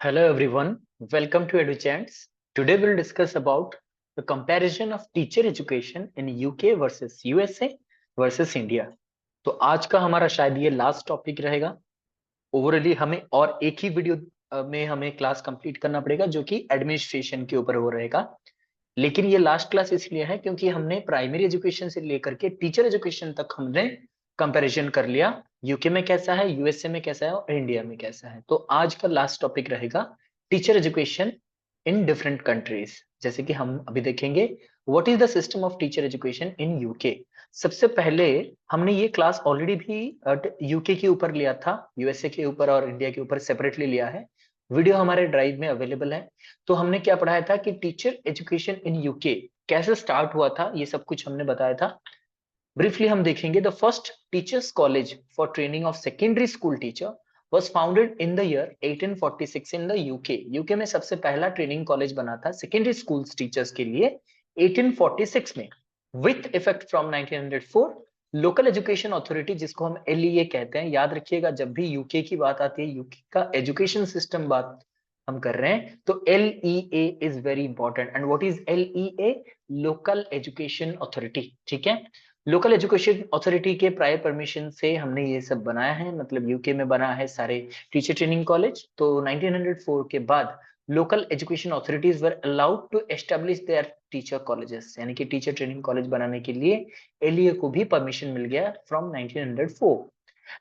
Hello everyone, welcome to EduChats. Today we'll discuss about the comparison of teacher education in UK versus USA versus India. तो आज का हमारा शायद ये last topic रहेगा। ओवरऑली हमें और एक ही वीडियो में हमें क्लास कंप्लीट करना पड़ेगा जो कि एडमिनिस्ट्रेशन के ऊपर हो रहेगा। लेकिन ये लास्ट क्लास इसलिए है क्योंकि हमने प्राइमरी एजुकेशन से लेकर के टीचर एजुकेशन तक हमने कंपैरिजन कर लिया। यूके में कैसा है, यूएसए में कैसा है और इंडिया में कैसा है। तो आज का लास्ट टॉपिक रहेगा teacher education in different countries. जैसे कि हम अभी देखेंगे what is the system of teacher education in UK. सबसे पहले हमने ये क्लास ऑलरेडी भी यूके के ऊपर लिया था, यूएसए के ऊपर और इंडिया के ऊपर सेपरेटली लिया है। वीडियो हमारे ड्राइव में अवेलेबल है। तो हमने क्या पढ़ाया था कि टीचर एजुकेशन इन यूके कैसे स्टार्ट हुआ था, ये सब कुछ हमने बताया था। ब्रीफली हम देखेंगे the first teachers college for training of secondary school teacher was founded in the year 1846 in the UK। UK में सबसे पहला ट्रेनिंग कॉलेज बना था सेकेंडरी स्कूल टीचर्स के लिए 1846 में, with effect from 1904। Local education authority, जिसको हम एलईए कहते हैं, याद रखिएगा जब भी यूके की बात आती है, यूके का एजुकेशन सिस्टम बात हम कर रहे हैं, तो LEA is very important. And what is LEA? Local education authority. ठीक है, लोकल एजुकेशन अथॉरिटी के प्रायर परमिशन से हमने ये सब बनाया है, मतलब यूके में बना है सारे टीचर ट्रेनिंग कॉलेज। तो 1904 के बाद local education authorities were allowed to establish their teacher colleges, यानी कि टीचर ट्रेनिंग कॉलेज बनाने के लिए एलईए को भी परमिशन मिल गया from 1904।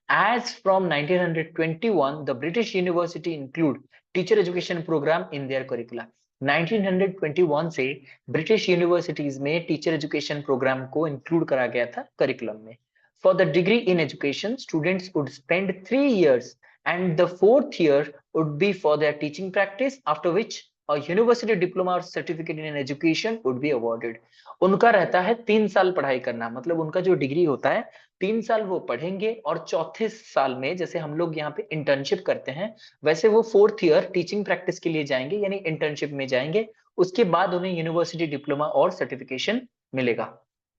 As from 1921, the British University include teacher education program in their curricula। 1921 से ब्रिटिश यूनिवर्सिटीज में टीचर एजुकेशन प्रोग्राम को इंक्लूड करा गया था करिकुलम में। For the degree in education students would spend 3 years and the 4th year would be for their teaching practice, after which a university diploma or certificate in education would be awarded। उनका रहता है 3 साल पढ़ाई करना, मतलब उनका जो degree होता है 3 साल वो पढ़ेंगे और चौथे साल में, जैसे हम लोग यहाँ पे इंटर्नशिप करते हैं, वैसे वो 4th ईयर टीचिंग प्रैक्टिस के लिए जाएंगे, यानी इंटर्नशिप में जाएंगे। उसके बाद उन्हें यूनिवर्सिटी डिप्लोमा और सर्टिफिकेशन मिलेगा।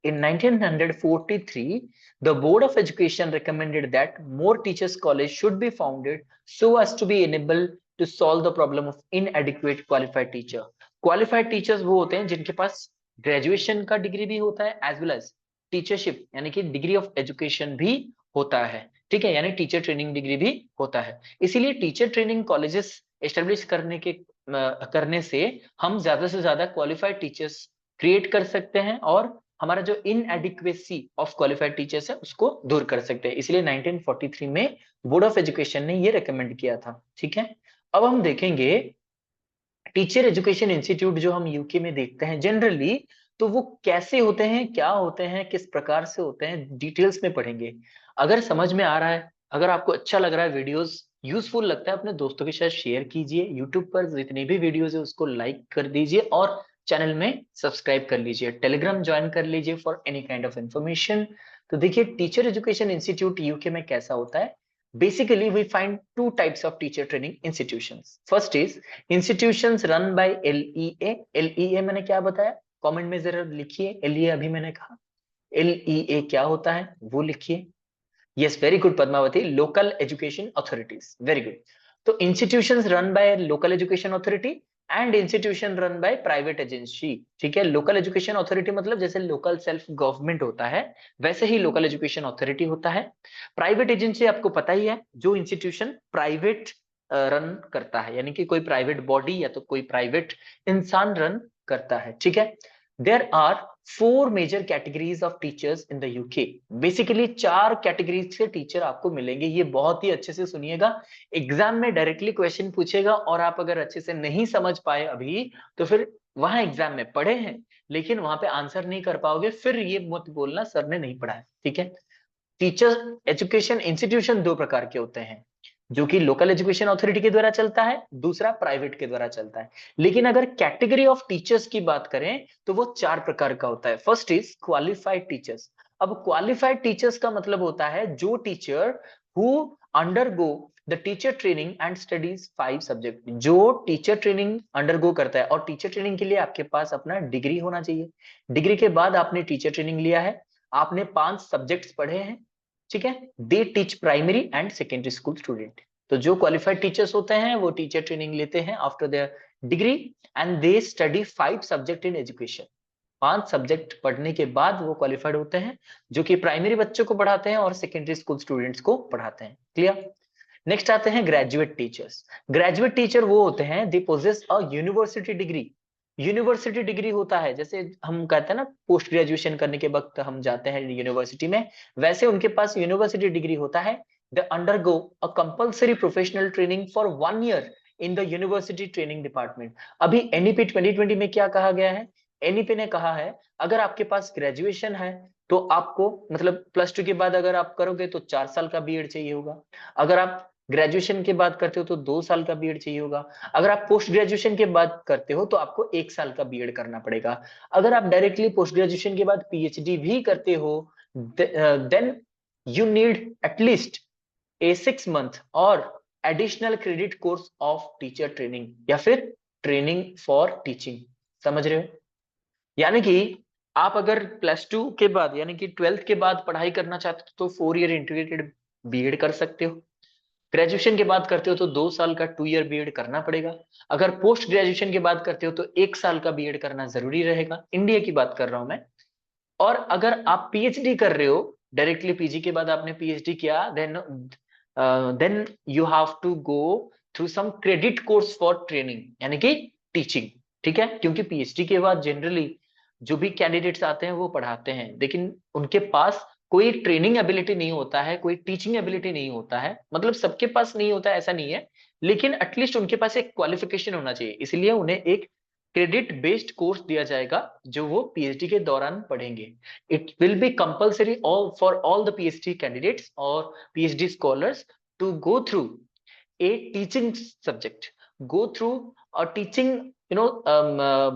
In 1943, the Board of Education recommended that more teachers college should be founded so as to be enabled to solve the problem of inadequate qualified teacher। Qualified teachers वो होते हैं जिनके पास graduation का degree भी होता है as well as teachership यानी कि डिग्री ऑफ एजुकेशन भी होता है। ठीक है, यानी टीचर ट्रेनिंग डिग्री भी होता है। इसीलिए टीचर ट्रेनिंग कॉलेजेस एस्टेब्लिश करने से हम ज्यादा से ज्यादा क्वालिफाइड टीचर्स क्रिएट कर सकते हैं और हमारा जो इनएडिक्वेसी ऑफ क्वालिफाइड टीचर्स है उसको दूर कर सकते हैं। इसलिए 1943 में बोर्ड ऑफ एजुकेशन ने ये रेकमेंड किया था। ठीक है, अब हम देखेंगे टीचर एजुकेशन इंस्टीट्यूट जो हम यूके में देखते हैं जनरली, तो वो कैसे होते हैं, क्या होते हैं, किस प्रकार से होते हैं, डिटेल्स में पढ़ेंगे। अगर समझ में आ रहा है, अगर आपको अच्छा लग रहा है, वीडियोस यूजफुल लगता है, अपने दोस्तों के साथ शेयर कीजिए। यूट्यूब पर जितने भी वीडियोस है उसको लाइक कर दीजिए और चैनल में सब्सक्राइब कर लीजिए। टेलीग्राम ज्वाइन कर लीजिए for any kind of information. तो देखिए टीचर एजुकेशन इंस्टीट्यूट यूके में कैसा होता है। Basically, we find two types of teacher training institutions. First is institutions run by LEA। LEA मैंने क्या बताया, कमेंट में जरा लिखिए। LEA अभी मैंने कहा, LEA क्या होता है वो लिखिए। Yes, very good Padmavati, local education authorities, very good. तो institutions run by local education authority and institution run by private agency. ठीक है, लोकल एजुकेशन अथॉरिटी मतलब जैसे लोकल सेल्फ गवर्नमेंट होता है वैसे ही लोकल एजुकेशन अथॉरिटी होता है। प्राइवेट एजेंसी आपको पता ही है, जो इंस्टीट्यूशन प्राइवेट रन करता है, यानी कि कोई प्राइवेट बॉडी या तो कोई प्राइवेट इंसान रन करता है। ठीक है, there are 4 major categories of teachers in the UK. Basically 4 categories के टीचर आपको मिलेंगे, ये बहुत ही अच्छे से सुनिएगा। एग्जाम में डायरेक्टली क्वेश्चन पूछेगा और आप अगर अच्छे से नहीं समझ पाए अभी, तो फिर वहां एग्जाम में पढ़े हैं लेकिन वहां पे आंसर नहीं कर पाओगे, फिर ये मत बोलना सर ने नहीं पढ़ाया। ठीक है, टीचर एजुकेशन इंस्टीट्यूशन 2 प्रकार के होते हैं, जो कि लोकल एजुकेशन अथॉरिटी के द्वारा चलता है, दूसरा प्राइवेट के द्वारा चलता है। लेकिन अगर कैटेगरी ऑफ टीचर्स की बात करें तो वो 4 प्रकार का होता है। First is qualified teachers. अब क्वालिफाइड टीचर्स का मतलब होता है जो teacher who undergo the teacher training and studies 5 subject. जो टीचर ट्रेनिंग अंडरगो करता है, और टीचर ट्रेनिंग के लिए आपके पास अपना डिग्री होना चाहिए। डिग्री के बाद आपने टीचर ट्रेनिंग लिया है, आपने 5 सब्जेक्ट्स पढ़े हैं। ठीक है, they teach primary and secondary school student. तो जो क्वालिफाइड टीचर्स होते हैं वो टीचर ट्रेनिंग लेते हैं after their degree and they study 5 subject in education. 5 subject पढ़ने के बाद वो क्वालिफाइड होते हैं, जो कि प्राइमरी बच्चों को पढ़ाते हैं और सेकेंडरी स्कूल स्टूडेंट्स को पढ़ाते हैं। क्लियर? नेक्स्ट आते हैं ग्रेजुएट टीचर्स। ग्रेजुएट टीचर वो होते हैं they possess a university degree. University degree होता है जैसे हम कहते हैं ना पोस्ट ग्रेजुएशन करने के वक्त हम जाते हैं यूनिवर्सिटी में, वैसे उनके पास यूनिवर्सिटी डिग्री होता है। They undergo a compulsory professional training for 1 year in the university training department. अभी एनईपी 2020 में क्या कहा गया है? एनईपी ने कहा है अगर आपके पास ग्रेजुएशन है तो आपको मतलब +2 के बाद अगर आप करोगे तो 4 साल का बीएड चाहिए होगा। अगर आप ग्रेजुएशन के बाद करते हो तो 2 साल का बीएड चाहिए होगा। अगर आप पोस्ट ग्रेजुएशन के बाद करते हो तो आपको 1 साल का बीएड करना पड़ेगा। अगर आप डायरेक्टली पोस्ट ग्रेजुएशन के बाद पीएचडी भी करते हो then you need at least a 6 month और additional credit course of teacher training या फिर ट्रेनिंग फॉर टीचिंग। समझ रहे हो? यानी कि आप अगर +2 के बाद यानी कि 12th के बाद पढ़ाई करना चाहते हो तो 4 ईयर इंटीग्रेटेड बीएड कर सकते हो। ग्रेजुएशन के बाद करते हो तो 2 साल का 2 ईयर बीएड करना पड़ेगा। अगर पोस्ट ग्रेजुएशन के बाद करते हो तो 1 साल का बीएड करना जरूरी रहेगा। इंडिया की बात कर रहा हूं मैं। और अगर आप पीएचडी कर रहे हो, डायरेक्टली पीजी के बाद आपने पीएचडी किया, then you have to go through some credit course for training यानी कि टीचिंग। ठीक है? क्योंकि पीएचडी के बाद जनरली जो भी कैंडिडेट्स आते हैं वो पढ़ाते हैं, लेकिन उनके पास कोई ट्रेनिंग एबिलिटी नहीं होता है, कोई टीचिंग एबिलिटी नहीं होता है। मतलब सबके पास नहीं होता है ऐसा नहीं है, लेकिन एटलीस्ट उनके पास एक क्वालिफिकेशन होना चाहिए। इसलिए उन्हें एक क्रेडिट बेस्ड कोर्स दिया जाएगा जो वो पीएचडी के दौरान पढ़ेंगे। It will be compulsory all for all the PhD candidates और PhD scholars to go through a teaching subject, go through a teaching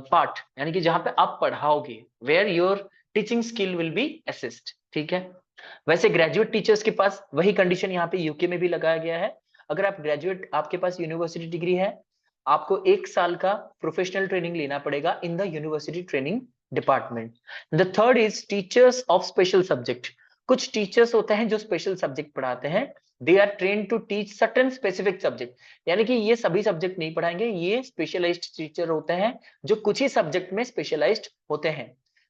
part यानी कि जहां पे आप पढ़ाओगे, where your teaching skill will be assessed। ठीक है? वैसे ग्रेजुएट टीचर्स के पास वही कंडीशन यहाँ पे यूके में भी लगाया गया है। अगर आप ग्रेजुएट, आपके पास यूनिवर्सिटी डिग्री है, आपको 1 साल का प्रोफेशनल ट्रेनिंग लेना पड़ेगा in the university training department. The third is teachers of special subject. कुछ टीचर्स होते हैं जो स्पेशल सब्जेक्ट पढ़ाते हैं। They are train to teach certain specific subject, यानी कि ये सभी सब्जेक्ट नहीं पढ़ाएंगे, ये स्पेशलाइज्ड टीचर होते हैं जो कुछ ही सब्जेक्ट में स्पेशलाइज्ड होते हैं।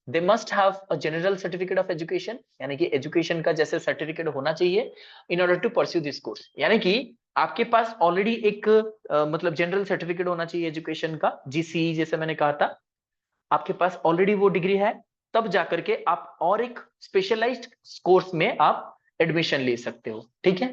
They must have a general certificate of education, यानी कि एजुकेशन का जैसे सर्टिफिकेट होना चाहिए in order to pursue this course. यानी कि आपके पास ऑलरेडी एक मतलब जनरल सर्टिफिकेट होना चाहिए एजुकेशन का, जीसीई जैसे मैंने कहा था। आपके पास ऑलरेडी वो डिग्री है, तब जाकर के आप और एक स्पेशलाइज्ड कोर्स में आप एडमिशन ले सकते हो। ठीक है?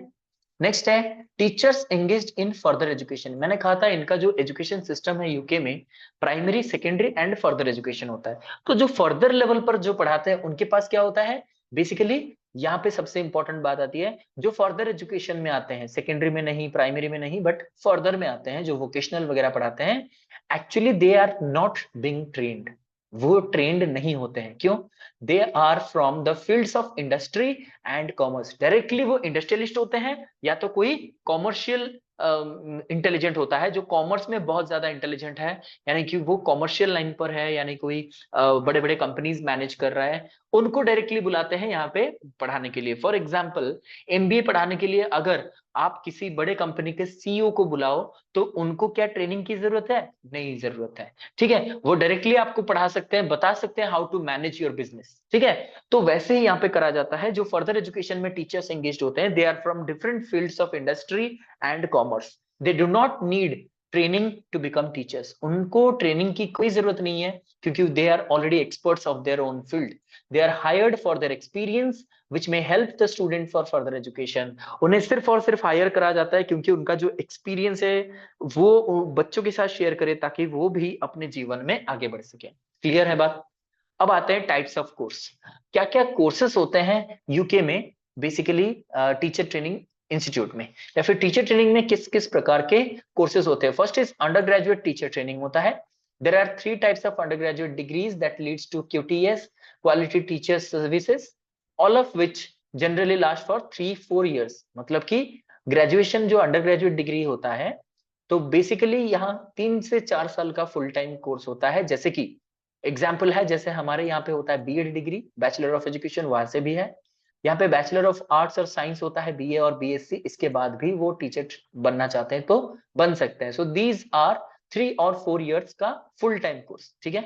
नेक्स्ट है teachers engaged in further education. मैंने कहा था इनका जो एजुकेशन सिस्टम है यूके में primary, secondary and further education होता है। तो जो फर्दर लेवल पर जो पढ़ाते हैं उनके पास क्या होता है? बेसिकली यहाँ पे सबसे इंपॉर्टेंट बात आती है, जो फर्दर एजुकेशन में आते हैं, सेकेंडरी में नहीं, प्राइमरी में नहीं, बट फर्दर में आते हैं, जो वोकेशनल वगैरह पढ़ाते हैं, actually they are not being trained. वो ट्रेंड नहीं होते हैं। क्यों? They are from the fields of industry and commerce. Directly वो इंडस्ट्रियलिस्ट होते हैं या तो कोई कॉमर्शियल इंटेलिजेंट होता है जो कॉमर्स में बहुत ज्यादा इंटेलिजेंट है, यानी कि वो कॉमर्शियल लाइन पर है, यानी कोई बड़े बड़े कंपनीज मैनेज कर रहा है, उनको डायरेक्टली बुलाते हैं यहाँ पे पढ़ाने के लिए। फॉर एग्जाम्पल एमबीए पढ़ाने के लिए अगर आप किसी बड़े कंपनी के सीईओ को बुलाओ तो उनको क्या ट्रेनिंग की जरूरत है? नहीं जरूरत है। ठीक है? वो डायरेक्टली आपको पढ़ा सकते हैं, बता सकते हैं how to manage your business. ठीक है? तो वैसे ही यहाँ पे करा जाता है। जो फर्दर एजुकेशन में टीचर्स एंगेज होते हैं, they are from different fields of industry and commerce. They do not need training to become teachers. उनको ट्रेनिंग की कोई जरूरत नहीं है क्योंकि they are already experts of their own field. They are hired for their experience which may help the student for further education। उन्हें सिर्फ और सिर्फ हायर करा जाता है क्योंकि उनका जो एक्सपीरियंस है वो बच्चों के साथ शेयर करे ताकि वो भी अपने जीवन में आगे बढ़ सके। क्लियर है बात? अब आते हैं टाइप्स ऑफ कोर्स। क्या क्या कोर्सेस होते हैं यूके में बेसिकली टीचर ट्रेनिंग इंस्टीट्यूट में, या फिर टीचर ट्रेनिंग में किस किस प्रकार के कोर्सेज होते हैं? First is under graduate teacher training होता है। There are 3 types of under graduate degrees that leads to QTS, quality teacher services, all of which generally last for 3-4 years। मतलब कि ग्रेजुएशन जो अंडर ग्रेजुएट डिग्री होता है तो basically यहाँ 3 से 4 साल का फुल टाइम कोर्स होता है। जैसे कि एग्जाम्पल है, जैसे हमारे यहाँ पे होता है BEd degree, bachelor of education, वहां से भी है। यहाँ पे बैचलर ऑफ आर्ट्स और साइंस होता है, बीए और बीएससी, इसके बाद भी वो टीचर बनना चाहते हैं तो बन सकते हैं। सो दीज आर 3 और 4 इयर्स का फुल टाइम कोर्स, ठीक है।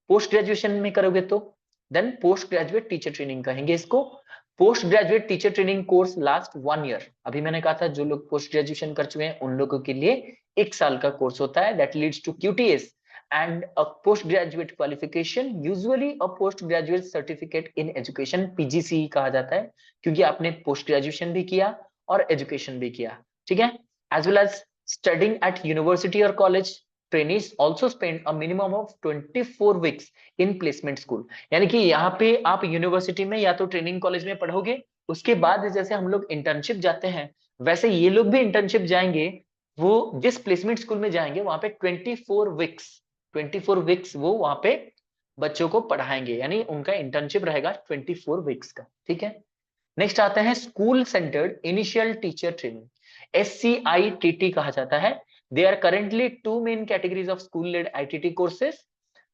पोस्ट ग्रेजुएशन में करोगे तो then post graduate teacher training कहेंगे इसको। Post graduate teacher training course last 1 year. अभी मैंने कहा था जो लोग पोस्ट ग्रेजुएशन कर चुके हैं उन लोगों के लिए 1 साल का कोर्स होता है, that leads to QTS and a postgraduate qualification, usually a postgraduate certificate in education, PGCE कहा जाता है, क्योंकि आपने पोस्ट ग्रेजुएशन भी किया और एजुकेशन भी किया, ठीक है। As well as studying at university और college, trainees also spend a minimum of 24 weeks in placement school. यानी कि यहाँ पे आप यूनिवर्सिटी में या तो ट्रेनिंग कॉलेज में पढ़ोगे, उसके बाद जैसे हम लोग इंटर्नशिप जाते हैं वैसे ये लोग भी इंटर्नशिप जाएंगे। वो जिस प्लेसमेंट स्कूल में जाएंगे वहां पे 24 वीक्स वो वहां पे बच्चों को पढ़ाएंगे, यानी उनका इंटर्नशिप रहेगा 24 वीक्स का, ठीक है। नेक्स्ट आते हैं school centred initial teacher training, SCITT कहा जाता है। They are currently 2 main categories of school led ITT courses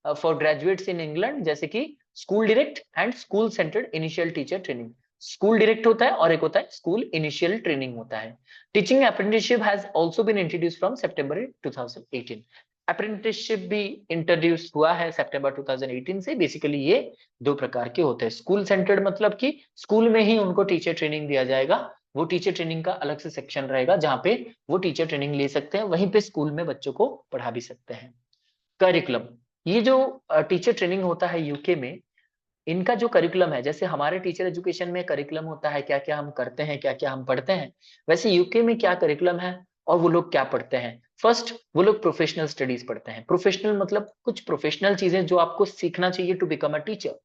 for graduates in England, जैसे कि school direct and school centred initial teacher training. School direct होता है और एक होता है स्कूल इनिशियल ट्रेनिंग होता है। Teaching apprenticeship has also been introduced from September 2018। Apprenticeship भी इंट्रोड्यूस हुआ है सितंबर 2018 से। बेसिकली ये 2 प्रकार के होते हैं। स्कूल सेंटर्ड मतलब कि स्कूल में ही उनको टीचर ट्रेनिंग दिया जाएगा, वो टीचर ट्रेनिंग का अलग से सेक्शन रहेगा जहां पे वो टीचर ट्रेनिंग ले सकते हैं, वहीं पे स्कूल में बच्चों को पढ़ा भी सकते हैं। करिकुलम, ये जो टीचर ट्रेनिंग होता है यूके में, इनका जो करिकुलम है, जैसे हमारे टीचर एजुकेशन में करिकुलम होता है, क्या क्या हम करते हैं, क्या क्या हम पढ़ते हैं, वैसे यूके में क्या करिकुलम है और वो लोग क्या पढ़ते हैं। फर्स्ट वो लोग प्रोफेशनल स्टडीज पढ़ते हैं। प्रोफेशनल मतलब कुछ प्रोफेशनल चीजें जो आपको सीखना चाहिए to become a teacher.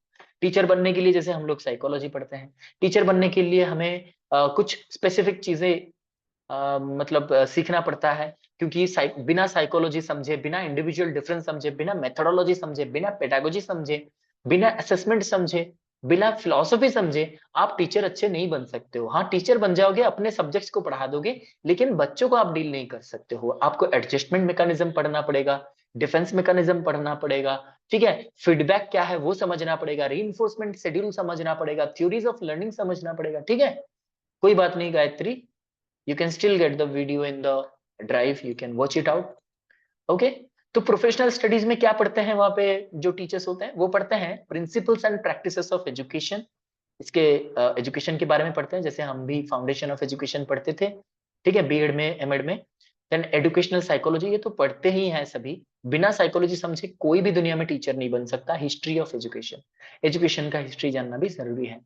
Teacher बनने के लिए जैसे हम लोग साइकोलॉजी पढ़ते हैं, टीचर बनने के लिए हमें कुछ स्पेसिफिक चीजें मतलब सीखना पड़ता है, क्योंकि बिना साइकोलॉजी समझे, बिना इंडिविजुअल डिफरेंस समझे, बिना मेथोडोलॉजी समझे, बिना पेडागोजी समझे, बिना असेसमेंट समझे, बिना फिलॉसफी समझे आप टीचर अच्छे नहीं बन सकते हो। हाँ, टीचर बन जाओगे, अपने सब्जेक्ट्स को पढ़ा दोगे, लेकिन बच्चों को आप डील नहीं कर सकते हो। आपको एडजस्टमेंट मैकेनिज्म पढ़ना पड़ेगा, डिफेंस मैकेनिज्म पढ़ना पड़ेगा, ठीक है। फीडबैक क्या है वो समझना पड़ेगा, रीइंफोर्समेंट शेड्यूल समझना पड़ेगा, थ्योरीज ऑफ लर्निंग समझना पड़ेगा, ठीक है। कोई बात नहीं Gayatri, you can still get the video in the drive, you can watch it out, okay। तो प्रोफेशनल स्टडीज में क्या पढ़ते हैं वहां पे जो टीचर्स होते हैं, वो पढ़ते हैं principles and practices of education. इसके एजुकेशन के बारे में पढ़ते हैं, जैसे हम भी फाउंडेशन ऑफ एजुकेशन पढ़ते थे, ठीक है, बीएड में, एमएड में। देन एजुकेशनल साइकोलॉजी, ये तो पढ़ते ही हैं सभी। बिना साइकोलॉजी समझे कोई भी दुनिया में टीचर नहीं बन सकता। हिस्ट्री ऑफ एजुकेशन, एजुकेशन का हिस्ट्री जानना भी जरूरी है।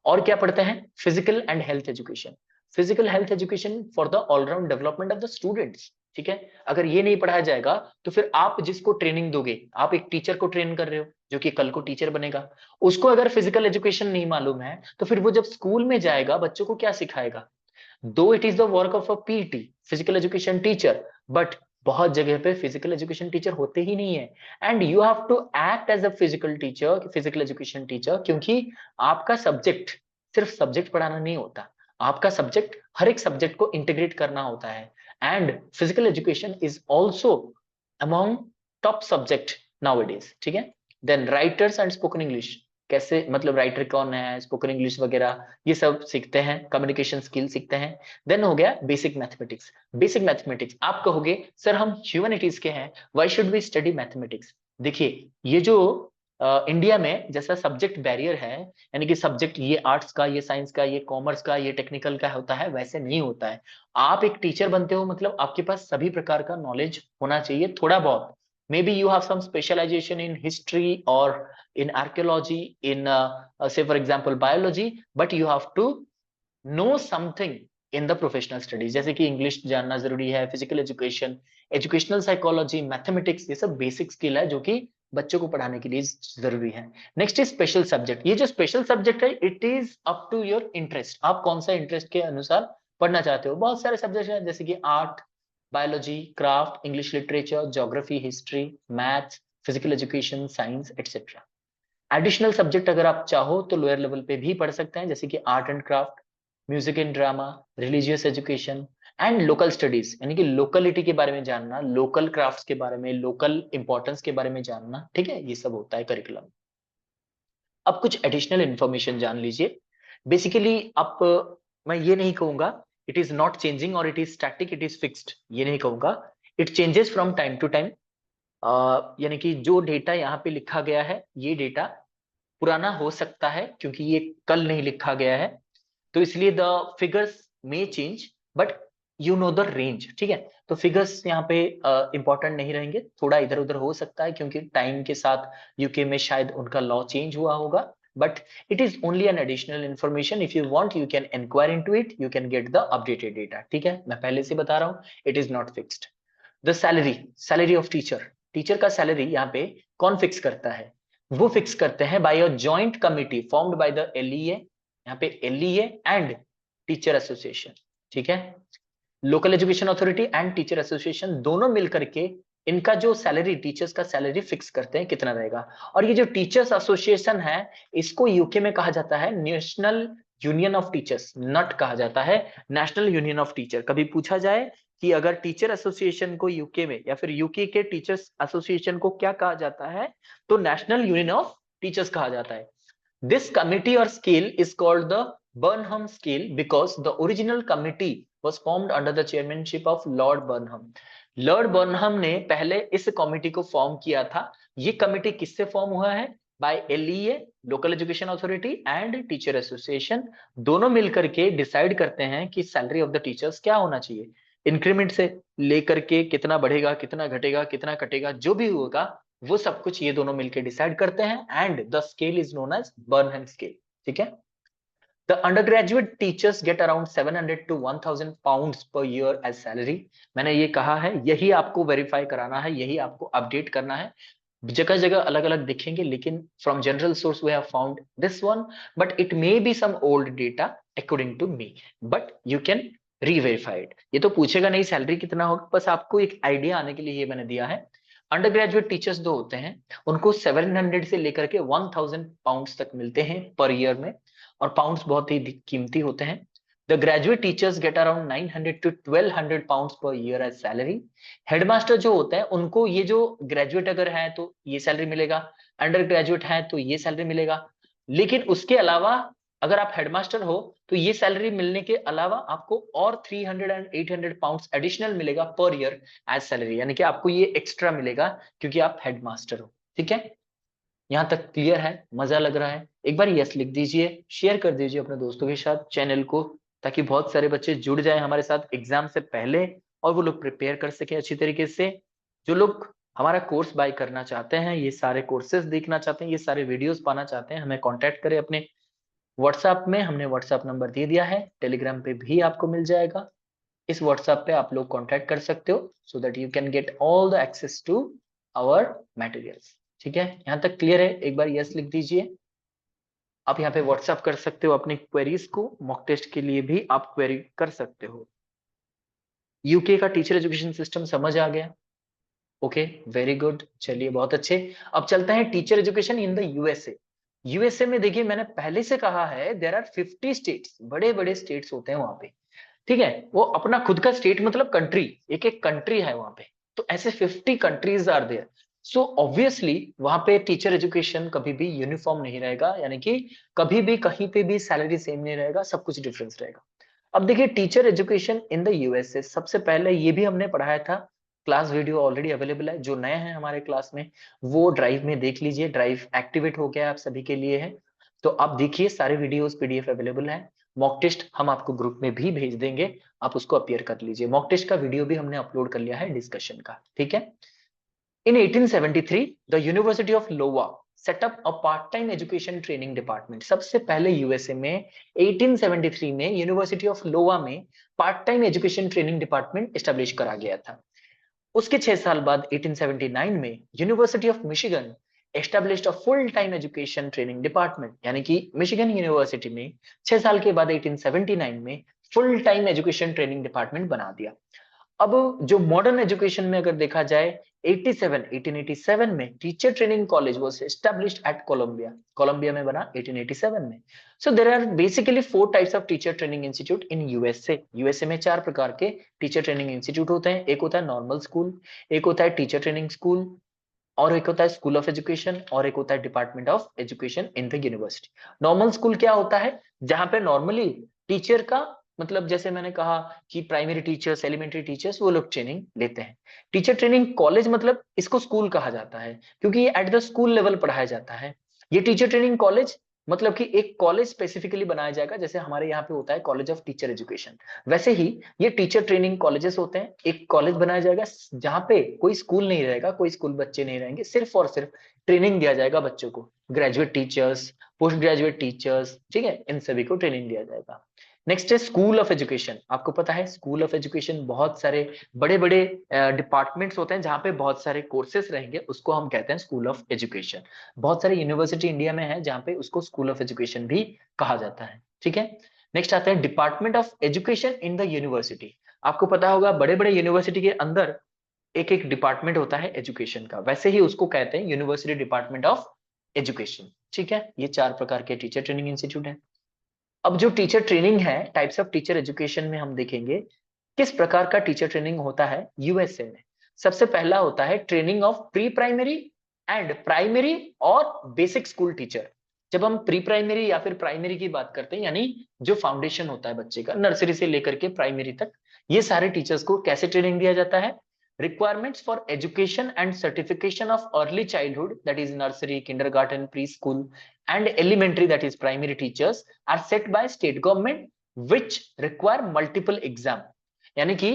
और क्या पढ़ते हैं, physical and health education, physical health education for the all round development of the students, ठीक है। अगर ये नहीं पढ़ाया जाएगा तो फिर आप जिसको ट्रेनिंग दोगे, आप एक टीचर को ट्रेन कर रहे हो जो कि कल को टीचर बनेगा, उसको अगर फिजिकल एजुकेशन नहीं मालूम है तो फिर वो जब स्कूल में जाएगा बच्चों को क्या सिखाएगा। दो it is the work of a PT, physical education teacher, but बहुत जगह पे फिजिकल एजुकेशन टीचर होते ही नहीं है। And you have to act as a physical teacher, physical education teacher, क्योंकि आपका सब्जेक्ट सिर्फ सब्जेक्ट पढ़ाना नहीं होता, आपका सब्जेक्ट हर एक सब्जेक्ट को इंटीग्रेट करना होता है। And physical education is also among top subject nowadays, ठीक है। Then writers and spoken English, कैसे मतलब राइटर कौन है, स्पोकन इंग्लिश वगैरह ये सब सीखते हैं, कम्युनिकेशन स्किल सीखते हैं। देन हो गया बेसिक मैथमेटिक्स। बेसिक मैथमेटिक्स आप कहोगे सर हम ह्यूमैनिटीज के हैं, why should we study mathematics. देखिए ये जो इंडिया में जैसा सब्जेक्ट बैरियर है, यानी कि सब्जेक्ट ये आर्ट्स का, ये साइंस का, ये कॉमर्स का, ये टेक्निकल का होता है, वैसे नहीं होता है। आप एक टीचर बनते हो मतलब आपके पास सभी प्रकार का नॉलेज होना चाहिए, थोड़ा बहुत। Maybe you have some specialization in history और in archaeology, in say for example biology, but you have to know something in the professional studies, जैसे कि इंग्लिश जानना जरूरी है, physical education, educational psychology, mathematics, ये सब basic skill है जो कि बच्चों को पढ़ाने के लिए जरूरी है। Next is special subject. ये जो स्पेशल सब्जेक्ट है it is up to your interest, आप कौन सा इंटरेस्ट के अनुसार पढ़ना चाहते हो। बहुत सारे सब्जेक्ट हैं जैसे कि art, biology, craft, English literature, geography, history, maths, physical education, science etcetera. Additional subject अगर आप चाहो तो लोअर लेवल पे भी पढ़ सकते हैं, जैसे कि art and craft, music and drama, religious education and local studies, यानी कि लोकलिटी के बारे में जानना, लोकल क्राफ्ट्स के बारे में, लोकल इंपॉर्टेंस के बारे में जानना, ठीक है, ये सब होता है करिकुलम। अब कुछ एडिशनल इंफॉर्मेशन जान लीजिए। बेसिकली आप मैं ये नहीं कहूंगा इट इज नॉट चेंजिंग और it is static, it is fixed, ये नहीं कहूंगा। It changes from time to time. यानी कि जो डेटा यहाँ पे लिखा गया है ये डेटा पुराना हो सकता है क्योंकि ये कल नहीं लिखा गया है, तो इसलिए the figures may change but you know the range. ठीक है, तो फिगर्स यहाँ पे इंपॉर्टेंट नहीं रहेंगे, थोड़ा इधर उधर हो सकता है क्योंकि टाइम के साथ यूके में शायद उनका लॉ चेंज हुआ होगा, but it is only an additional information. If you want you can inquire into it, you can get the updated data. ठीक है, मैं पहले से बता रहा हूँ it is not fixed. The salary of teacher, teacher का सैलरी यहाँ पे कौन फिक्स करता है? वो फिक्स करते हैं by a joint committee formed by the LEA, यहाँ पे एलईए एंड टीचर एसोसिएशन। ठीक है, local education authority and teacher association दोनों मिलकर के इनका जो सैलरी, टीचर्स का सैलरी फिक्स करते हैं कितना रहेगा। और ये जो टीचर्स एसोसिएशन है इसको यूके में कहा जाता है नेशनल यूनियन ऑफ टीचर्स, नट कहा जाता है नेशनल यूनियन ऑफ टीचर। कभी पूछा जाए कि अगर टीचर एसोसिएशन को यूके में या फिर यूके के टीचर्स एसोसिएशन को क्या कहा जाता है, तो नेशनल यूनियन ऑफ टीचर्स कहा जाता है। This committee or scale is called the Burnham scale because the original committee was formed under the chairmanship of Lord Burnham. Lord Burnham ने पहले इस कमिटी को फॉर्म किया था। ये कमिटी किससे फॉर्म हुआ है? By LEA, local education authority and teacher association, दोनों मिलकर के डिसाइड करते हैं कि सैलरी ऑफ द टीचर्स क्या होना चाहिए। इंक्रीमेंट से लेकर के कितना बढ़ेगा, कितना घटेगा, कितना कटेगा, जो भी होगा वो सब कुछ ये दोनों मिलकर डिसाइड करते हैं and the scale is known as Burnham scale. ठीक है, the undergraduate teachers get around 700 to 1000 pounds per year as salary. मैंने ये कहा है, यही आपको वेरीफाई कराना है, यही आपको अपडेट करना है। जगह जगह अलग अलग दिखेंगे लेकिन from general source we have found this one, but it may be some old data according to me, but you can reverified. ये तो पूछेगा नहीं सैलरी कितना होगा, बस आपको एक आइडिया आने के लिए ये मैंने दिया है। अंडर ग्रेजुएट टीचर्स दो होते हैं, उनको 700 से लेकर के 1000 पाउंड्स तक मिलते हैं पर ईयर में, और पाउंड्स बहुत ही कीमती होते हैं। The graduate teachers get around 900 to 1200 pounds per year as salary. Headmaster जो होते हैं उनको ये जो ग्रेजुएट अगर है तो ये सैलरी मिलेगा, अंडर ग्रेजुएट है तो ये सैलरी मिलेगा, लेकिन उसके अलावा अगर आप हेडमास्टर हो तो ये सैलरी मिलने के अलावा आपको और 300 and 800 पाउंड्स एडिशनल मिलेगा पर ईयर एज सैलरी, यानी कि आपको ये एक्स्ट्रा मिलेगा क्योंकि आप हेडमास्टर हो। ठीक है, यहाँ तक क्लियर है? मजा लग रहा है? एक बार यस लिख दीजिए, शेयर कर दीजिए अपने दोस्तों के साथ चैनल को, ताकि बहुत सारे बच्चे जुड़ जाए हमारे साथ एग्जाम से पहले और वो लोग प्रिपेयर कर सके अच्छी तरीके से। जो लोग हमारा कोर्स बाय करना चाहते हैं, ये सारे कोर्सेज देखना चाहते हैं, ये सारे वीडियोस पाना चाहते हैं, हमें कांटेक्ट करें अपने व्हाट्सएप में। हमने व्हाट्सएप नंबर दे दिया है, टेलीग्राम पे भी आपको मिल जाएगा। इस व्हाट्सएप पे आप लोग कांटेक्ट कर सकते हो so that you can get all the access to our materials. ठीक है, यहाँ तक क्लियर है? एक बार यस लिख दीजिए। आप यहाँ पे व्हाट्सएप कर सकते हो अपनी क्वेरीज को, मॉक टेस्ट के लिए भी आप क्वेरी कर सकते हो। यूके का टीचर एजुकेशन सिस्टम समझ आ गया? ओके, वेरी गुड, चलिए बहुत अच्छे। अब चलते हैं teacher education in the USA. USA में देखिए मैंने पहले से कहा है देयर आर 50 स्टेट्स, बड़े बड़े स्टेट्स होते हैं वहां पे। ठीक है, वो अपना खुद का स्टेट मतलब कंट्री, एक एक कंट्री है वहां पे, तो ऐसे 50 countries are there. So obviously वहां पे टीचर एजुकेशन कभी भी यूनिफॉर्म नहीं रहेगा, यानी कि कभी भी कहीं पे भी सैलरी सेम नहीं रहेगा, सब कुछ डिफरेंस रहेगा। अब देखिए teacher education in the USA, सबसे पहले ये भी हमने पढ़ाया था, क्लास वीडियो ऑलरेडी अवेलेबल है। जो नए हैं हमारे क्लास में वो ड्राइव में देख लीजिए, ड्राइव एक्टिवेट हो गया आप सभी के लिए है, तो आप देखिए सारे वीडियोस पीडीएफ अवेलेबल है। मॉक टेस्ट हम आपको ग्रुप में भी भेज देंगे, आप उसको अपीयर कर लीजिए। मॉक टेस्ट का वीडियो भी हमने अपलोड कर लिया है डिस्कशन का। ठीक है, in 1873 the university of Iowa set up a part time education training department. सबसे पहले यूएसए में 1873 में यूनिवर्सिटी ऑफ लोवा में part time education training department establish करा गया था। उसके 6 साल बाद 1879 में university of Michigan established a full time education training department, यानी कि मिशिगन यूनिवर्सिटी में 6 साल के बाद 1879 में full time education training department बना दिया। अब जो मॉडर्न एजुकेशन में अगर देखा जाए 1887 में teacher training college was established at Columbia, Columbia में बना 1887 में। So there are basically 4 types of teacher training institute in USA. USA में 4 प्रकार के टीचर ट्रेनिंग इंस्टीट्यूट होते हैं। एक होता है नॉर्मल स्कूल, एक होता है टीचर ट्रेनिंग स्कूल, और एक होता है स्कूल ऑफ एजुकेशन, और एक होता है department of education in the university. Normal school क्या होता है, जहां पे नॉर्मली टीचर का मतलब, जैसे मैंने कहा कि प्राइमरी टीचर्स, एलिमेंट्री टीचर्स, वो लोग ट्रेनिंग लेते हैं। टीचर ट्रेनिंग कॉलेज मतलब इसको स्कूल कहा जाता है, क्योंकि ये एट द स्कूल लेवल पढ़ाया जाता है। ये टीचर ट्रेनिंग कॉलेज मतलब कि एक कॉलेज स्पेसिफिकली बनाया जाएगा, जैसे हमारे यहाँ पे होता है कॉलेज ऑफ टीचर एजुकेशन, वैसे ही ये टीचर ट्रेनिंग कॉलेजेस होते हैं। एक कॉलेज बनाया जाएगा जहां पे कोई स्कूल नहीं रहेगा, कोई स्कूल बच्चे नहीं रहेंगे, सिर्फ और सिर्फ ट्रेनिंग दिया जाएगा बच्चों को, graduate teachers, post graduate teachers, ठीक है, इन सभी को ट्रेनिंग दिया जाएगा। नेक्स्ट है स्कूल ऑफ एजुकेशन। आपको पता है स्कूल ऑफ एजुकेशन बहुत सारे बड़े बड़े डिपार्टमेंट्स होते हैं जहां पे बहुत सारे कोर्सेस रहेंगे, उसको हम कहते हैं स्कूल ऑफ एजुकेशन। बहुत सारे यूनिवर्सिटी इंडिया में है जहां पे उसको स्कूल ऑफ एजुकेशन भी कहा जाता है, ठीक है। नेक्स्ट आता है department of education in the university. आपको पता होगा बड़े बड़े यूनिवर्सिटी के अंदर एक एक डिपार्टमेंट होता है एजुकेशन का, वैसे ही उसको कहते हैं यूनिवर्सिटी डिपार्टमेंट ऑफ एजुकेशन, ठीक है। ये चार प्रकार के टीचर ट्रेनिंग इंस्टीट्यूट है। अब जो टीचर ट्रेनिंग है, टाइप्स ऑफ टीचर एजुकेशन में हम देखेंगे किस प्रकार का टीचर ट्रेनिंग होता है यूएसए में। सबसे पहला होता है training of pre primary and primary और बेसिक स्कूल टीचर। जब हम प्री प्राइमरी या फिर प्राइमरी की बात करते हैं, यानी जो फाउंडेशन होता है बच्चे का, नर्सरी से लेकर के प्राइमरी तक, ये सारे टीचर्स को कैसे ट्रेनिंग दिया जाता है। requirements for education and certification of early childhood, that is nursery, kindergarten, preschool and elementary, that is primary teachers, are set by state government which require multiple exam। यानी कि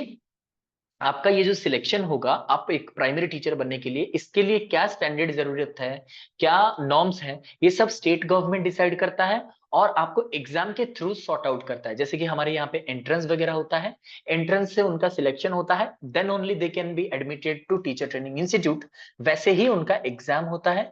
आपका ये जो सिलेक्शन होगा, आप एक प्राइमरी टीचर बनने के लिए, इसके लिए क्या स्टैंडर्ड जरूरत है, क्या नॉर्म्स हैं, ये सब स्टेट गवर्नमेंट डिसाइड करता है और आपको एग्जाम के थ्रू सॉर्ट आउट करता है। जैसे कि हमारे यहाँ पे एंट्रेंस वगैरह होता है, एंट्रेंस से उनका सिलेक्शन होता है, then only they can be admitted to teacher training institute. वैसे ही उनका एग्जाम होता है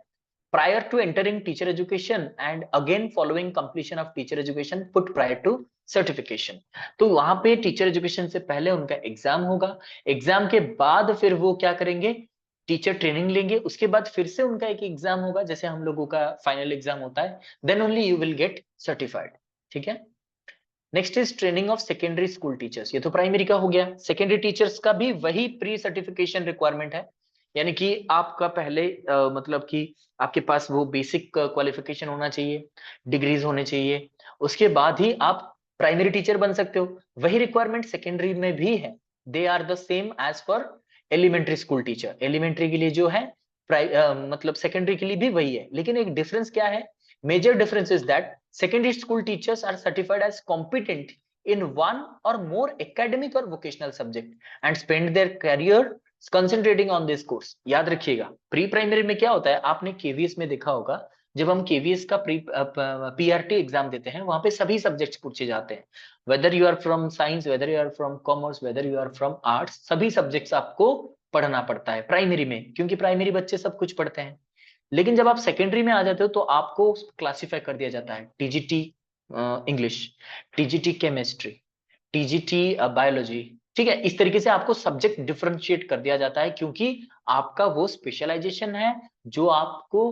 prior to entering teacher education and again following completion of teacher education put prior to certification. तो वहां पे टीचर एजुकेशन से पहले उनका एग्जाम होगा, एग्जाम के बाद फिर वो क्या करेंगे, टीचर ट्रेनिंग लेंगे, उसके बाद फिर से उनका एक एग्जाम होगा, जैसे हम लोगों का फाइनल एग्जाम होता है, then only you will get certified, ठीक है। Next is training of secondary school teachers. ये तो प्राइमरी का हो गया। सेकेंडरी टीचर्स का भी वही प्री सर्टिफिकेशन रिक्वायरमेंट है, यानी कि आपका पहले मतलब कि आपके पास वो बेसिक क्वालिफिकेशन होना चाहिए, डिग्रीज होने चाहिए, उसके बाद ही आप प्राइमरी टीचर बन सकते हो। वही रिक्वायरमेंट सेकेंडरी में भी है, they are the same as for elementary school teacher. Elementary के लिए जो है मतलब सेकेंडरी के लिए भी वही है, लेकिन एक डिफरेंस क्या है, major difference is that secondary school teachers are certified as competent in one or more academic or vocational subject and spend their career concentrating on this course। याद रखिएगा, प्री प्राइमरी में क्या होता है, आपने केवीएस में देखा होगा, जब हम केवीएस का पीआरटी एग्जाम देते हैं, वहां पे सभी सब्जेक्ट्स पूछे जाते हैं, whether you are from science, whether you are from commerce, whether you are from arts, सभी सब्जेक्ट्स आपको पढ़ना पड़ता है प्राइमरी में, क्योंकि प्राइमरी बच्चे सब कुछ पढ़ते हैं। लेकिन जब आप सेकेंडरी में आ जाते हो तो आपको क्लासिफाई कर दिया जाता है, TGT English, TGT chemistry, TGT biology, ठीक है। इस तरीके से आपको सब्जेक्ट डिफरेंशिएट कर दिया जाता है, क्योंकि आपका वो स्पेशलाइजेशन है, जो आपको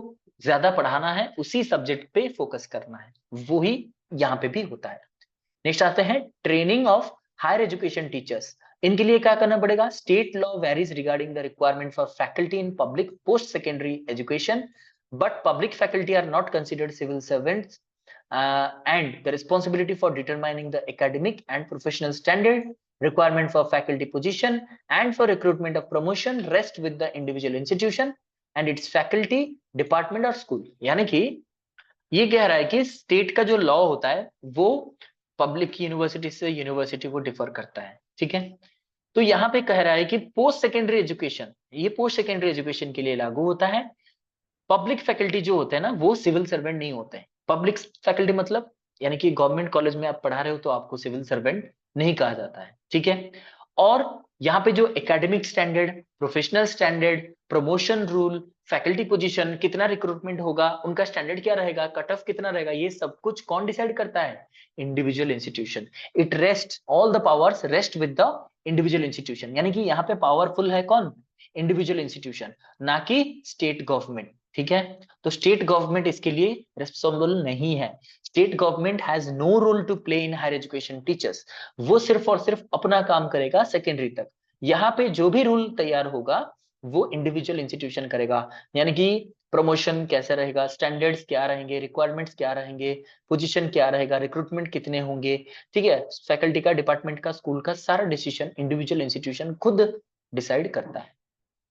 ज्यादा पढ़ाना है, उसी सब्जेक्ट पे फोकस करना है, वो ही यहाँ पे भी होता है। नेक्स्ट आते हैं training of higher education teachers. इनके लिए क्या करना पड़ेगा, state law varies regarding the requirement for faculty in public post secondary education, but public faculty are not considered civil servants and the responsibility for determining the academic and professional standard requirement for faculty position and for recruitment of promotion rest with the individual institution and its faculty department or school। यानी कि ये कह रहा है कि state का जो law होता है वो पब्लिक यूनिवर्सिटी से यूनिवर्सिटी को डिफर करता है, ठीक है। तो यहाँ पे कह रहा है कि पोस्ट सेकेंडरी एजुकेशन, ये पोस्ट सेकेंडरी एजुकेशन के लिए लागू होता है। पब्लिक फैकल्टी जो होते हैं ना, वो सिविल सर्वेंट नहीं होते हैं। पब्लिक फैकल्टी मतलब यानी कि गवर्नमेंट कॉलेज में आप पढ़ा रहे हो तो आपको सिविल सर्वेंट नहीं कहा जाता है, ठीक है। और यहाँ पे जो academic standard, professional standard, promotion rule, faculty position, कितना रिक्रूटमेंट होगा, उनका स्टैंडर्ड क्या रहेगा, कट ऑफ कितना रहेगा, ये सब कुछ कौन डिसाइड करता है, individual institution. It rest, all the powers rest with the individual institution. यानी कि यहाँ पे पावरफुल है कौन, इंडिविजुअल इंस्टीट्यूशन, ना कि स्टेट गवर्नमेंट, ठीक है। तो स्टेट गवर्नमेंट इसके लिए रिस्पांसिबल नहीं है। State government has no role to play in higher education teachers. वो सिर्फ और सिर्फ अपना काम करेगा सेकेंडरी तक। यहाँ पे जो भी रूल तैयार होगा वो इंडिविजुअल इंस्टीट्यूशन करेगा। यानी कि प्रमोशन कैसा रहेगा, स्टैंडर्ड्स क्या रहेंगे, रिक्वायरमेंट्स क्या रहेंगे, पोजीशन क्या रहेगा, रिक्रूटमेंट कितने होंगे, ठीक है, फैकल्टी का, डिपार्टमेंट का, स्कूल का, सारा डिसीजन इंडिविजुअल इंस्टीट्यूशन खुद डिसाइड करता है।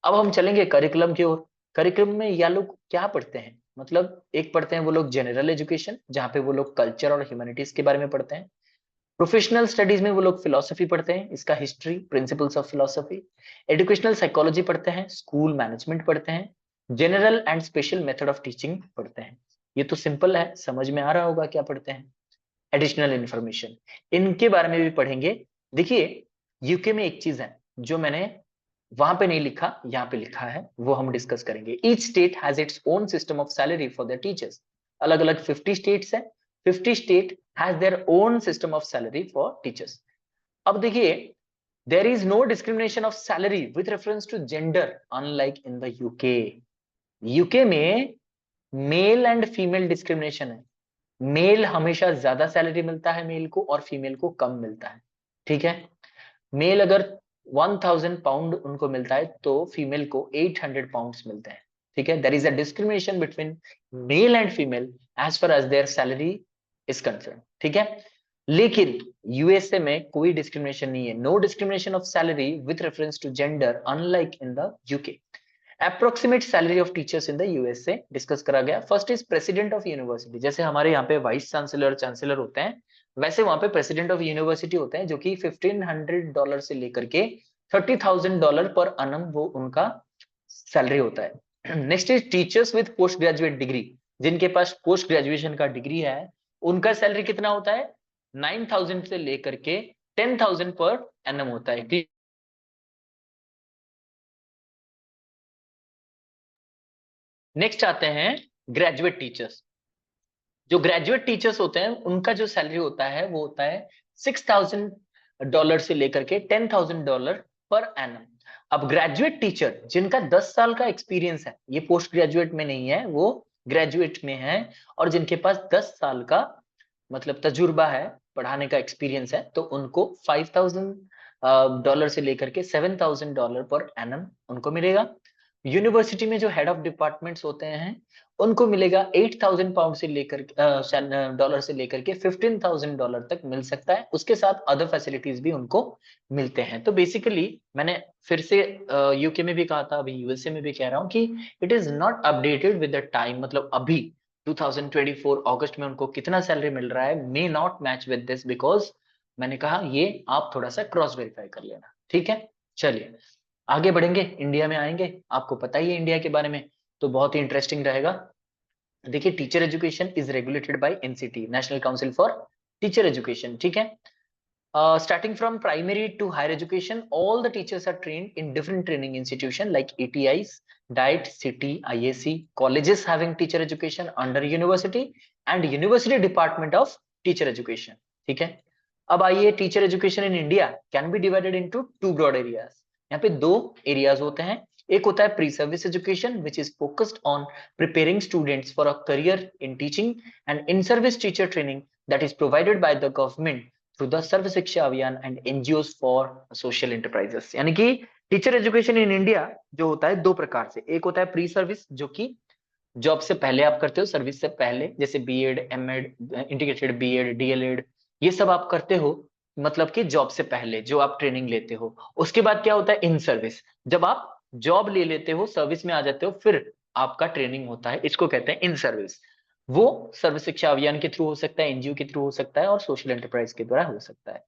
अब हम चलेंगे करिकुलम की ओर। करिकुलम में यह लोग क्या पढ़ते हैं, मतलब एक पढ़ते हैं वो लोग जनरल एजुकेशन, जहाँ पे वो लोग कल्चर और ह्यूमैनिटीज के बारे में पढ़ते हैं। प्रोफेशनल स्टडीज में वो लोग फिलोसफी पढ़ते हैं, इसका history, principles of philosophy. Educational psychology पढ़ते हैं, स्कूल मैनेजमेंट पढ़ते हैं, general and special method of teaching पढ़ते हैं। ये तो सिंपल है, समझ में आ रहा होगा क्या पढ़ते हैं। एडिशनल इंफॉर्मेशन इनके बारे में भी पढ़ेंगे। देखिए, यूके में एक चीज है जो मैंने वहां पे नहीं लिखा, यहाँ पे लिखा है, वो हम डिस्कस करेंगे। Each state has its own system of salary for the teachers. अलग अलग 50 स्टेट्स है, 50 state has their own system of salary for teachers. अब देखिए, there is no discrimination of salary with reference to gender unlike in the UK. UK में male and female discrimination है। Male हमेशा ज्यादा salary मिलता है mail को, और फीमेल को कम मिलता है, ठीक है। मेल अगर 1000 पाउंड उनको मिलता है तो फीमेल को 800 पाउंड मिलते हैं, ठीक है। There is a discrimination between male and female as far as their salary is concern, ठीक है। लेकिन यूएसए में कोई डिस्क्रिमिनेशन नहीं है, no discrimination of salary with reference to gender unlike in the UK. Approximate salary of teachers in the USA discuss करा गया। First is president of university, जैसे हमारे यहाँ पे वाइस चांसलर चांसलर होते हैं, वैसे वहां पे प्रेसिडेंट ऑफ यूनिवर्सिटी होते हैं, जो कि $1500 से लेकर के $30,000 पर अनम वो उनका सैलरी होता है। Next is teachers with post graduate degree, जिनके पास पोस्ट ग्रेजुएशन का डिग्री है, उनका सैलरी कितना होता है, 9000 से लेकर के 10,000 पर एनम होता है। नेक्स्ट आते हैं ग्रेजुएट टीचर्स। जो ग्रेजुएट टीचर्स होते हैं उनका जो सैलरी होता है वो होता है $6,000 से लेकर के $10,000 पर एनम। अब ग्रेजुएट टीचर जिनका 10 साल का एक्सपीरियंस है, ये पोस्ट ग्रेजुएट में नहीं है, वो ग्रेजुएट में है, और जिनके पास 10 साल का मतलब तजुर्बा है, पढ़ाने का एक्सपीरियंस है, तो उनको $5,000 से लेकर के $7,000 पर एनम उनको मिलेगा। यूनिवर्सिटी में जो हेड ऑफ डिपार्टमेंट्स होते हैं उनको मिलेगा 8,000 पाउंड से लेकर डॉलर से लेकर के $15,000 तक मिल सकता है। उसके साथ अदर फैसिलिटीज भी उनको मिलते हैं। तो बेसिकली मैंने फिर से यूके में भी कहा था, अभी यूएसए में भी कह रहा हूँ कि it is not updated with the time, मतलब अभी 2024 अगस्त में उनको कितना सैलरी मिल रहा है may not match with this, because मैंने कहा ये आप थोड़ा सा क्रॉस वेरीफाई कर लेना, ठीक है। चलिए आगे बढ़ेंगे, इंडिया में आएंगे। आपको पता ही है इंडिया के बारे में, तो बहुत ही इंटरेस्टिंग रहेगा। देखिए, teacher education is regulated by NCT, national council for teacher education, ठीक है। Starting from primary to higher education, all the teachers are trained in different training institutions like ATIs, DIET, CT, IAC, colleges having teacher education under university, and university department of teacher education, ठीक है। अब आइए, teacher education in India can be divided into two broad areas. यहाँ पे दो areas होते हैं। एक होता है pre service education which is focused on preparing students for a career in teaching, and in service teacher training that is provided by the government through the Sarva Shiksha Abhiyan and NGOs for social enterprises. यानी कि teacher education in India जो होता है दो प्रकार से, एक होता है प्री सर्विस, जो कि जॉब से पहले आप करते हो, सर्विस से पहले, जैसे BEd, MEd, integrated BEd, DLEd, ये सब आप करते हो, मतलब कि जॉब से पहले जो आप ट्रेनिंग लेते हो। उसके बाद क्या होता है, इन सर्विस, जब आप जॉब ले लेते हो, सर्विस में आ जाते हो, फिर आपका ट्रेनिंग होता है, इसको कहते हैं इन सर्विस। वो सर्व शिक्षा अभियान के थ्रू हो सकता है, एनजीओ के थ्रू हो सकता है, और सोशल एंटरप्राइज के द्वारा हो सकता है।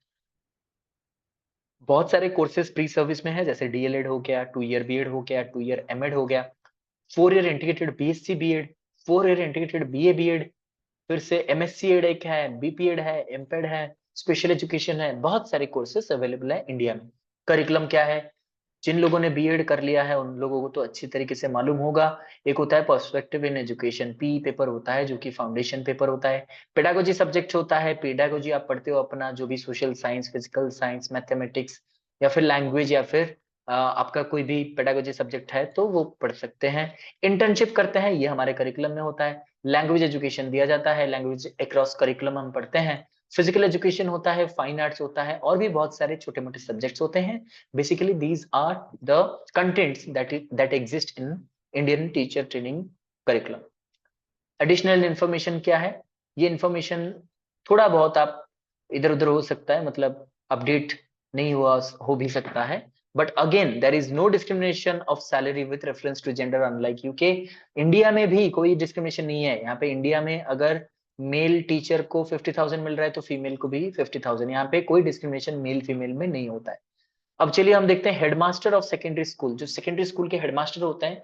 बहुत सारे कोर्सेज प्री सर्विस में है, जैसे डीएलएड हो गया, 2 ईयर बीएड हो गया, 2 ईयर एमएड हो गया, 4 year integrated BSc BEd, 4 year integrated BA BEd, फिर से एमएससी एड एक है, बीपीएड है, एमपेड है, स्पेशल एजुकेशन है। बहुत सारे कोर्सेस अवेलेबल है इंडिया में। करिकुलम क्या है, जिन लोगों ने बीएड कर लिया है उन लोगों को तो अच्छी तरीके से मालूम होगा। एक होता है perspective in education, P paper होता है, जो कि फाउंडेशन पेपर होता है। पेडागोजी सब्जेक्ट होता है, पेडागोजी आप पढ़ते हो अपना जो भी social science, physical science, mathematics, या फिर लैंग्वेज, या फिर आपका कोई भी पेडागोजी सब्जेक्ट है तो वो पढ़ सकते हैं। इंटर्नशिप करते हैं, ये हमारे करिकुलम में होता है। लैंग्वेज एजुकेशन दिया जाता है, लैंग्वेज अक्रॉस करिकुलम हम पढ़ते हैं। फिजिकल एजुकेशन होता है, फाइन आर्ट्स होता है, और भी बहुत सारे छोटे मोटे सब्जेक्ट्स होते हैं। Basically these are the contents that exist in Indian teacher training curriculum. Additional information क्या है? ये इंफॉर्मेशन थोड़ा बहुत आप इधर उधर हो सकता है, मतलब अपडेट नहीं हुआ हो भी सकता है, but again there is no discrimination of salary with reference to gender unlike UK. India में भी कोई डिस्क्रिमिनेशन नहीं है। यहाँ पे इंडिया में अगर मेल टीचर को 50,000 मिल रहा है तो फीमेल को भी 50,000। यहाँ पे कोई डिस्क्रिमिनेशन मेल फीमेल में नहीं होता है। अब चलिए हम देखते हैं हेडमास्टर ऑफ सेकेंडरी स्कूल। जो सेकेंडरी स्कूल के हेडमास्टर होते हैं,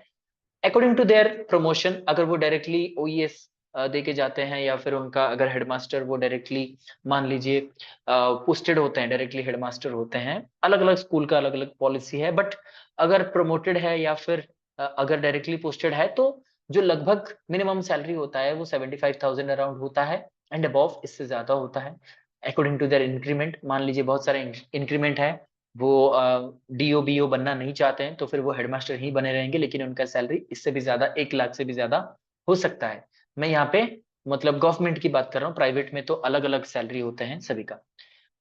अकॉर्डिंग टू देयर प्रमोशन, अगर वो डायरेक्टली ओईएस दे के जाते हैं, या फिर उनका अगर हेडमास्टर वो डायरेक्टली मान लीजिए पोस्टेड होते हैं, डायरेक्टली हेडमास्टर होते हैं, अलग अलग स्कूल का अलग अलग पॉलिसी है, बट अगर प्रमोटेड है या फिर अगर डायरेक्टली पोस्टेड है तो जो लगभग मिनिमम सैलरी होता है वो 75,000 अराउंड होता है, एंड अबव इससे ज्यादा होता है अकॉर्डिंग टू देयर इंक्रीमेंट। मान लीजिए बहुत सारे इंक्रीमेंट है, वो डीओ बीओ बनना नहीं चाहते हैं तो फिर वो हेडमास्टर ही बने रहेंगे, लेकिन उनका सैलरी इससे भी ज्यादा 1 लाख से भी ज्यादा हो सकता है। मैं यहाँ पे मतलब गवर्नमेंट की बात कर रहा हूँ, प्राइवेट में तो अलग अलग सैलरी होते हैं सभी का।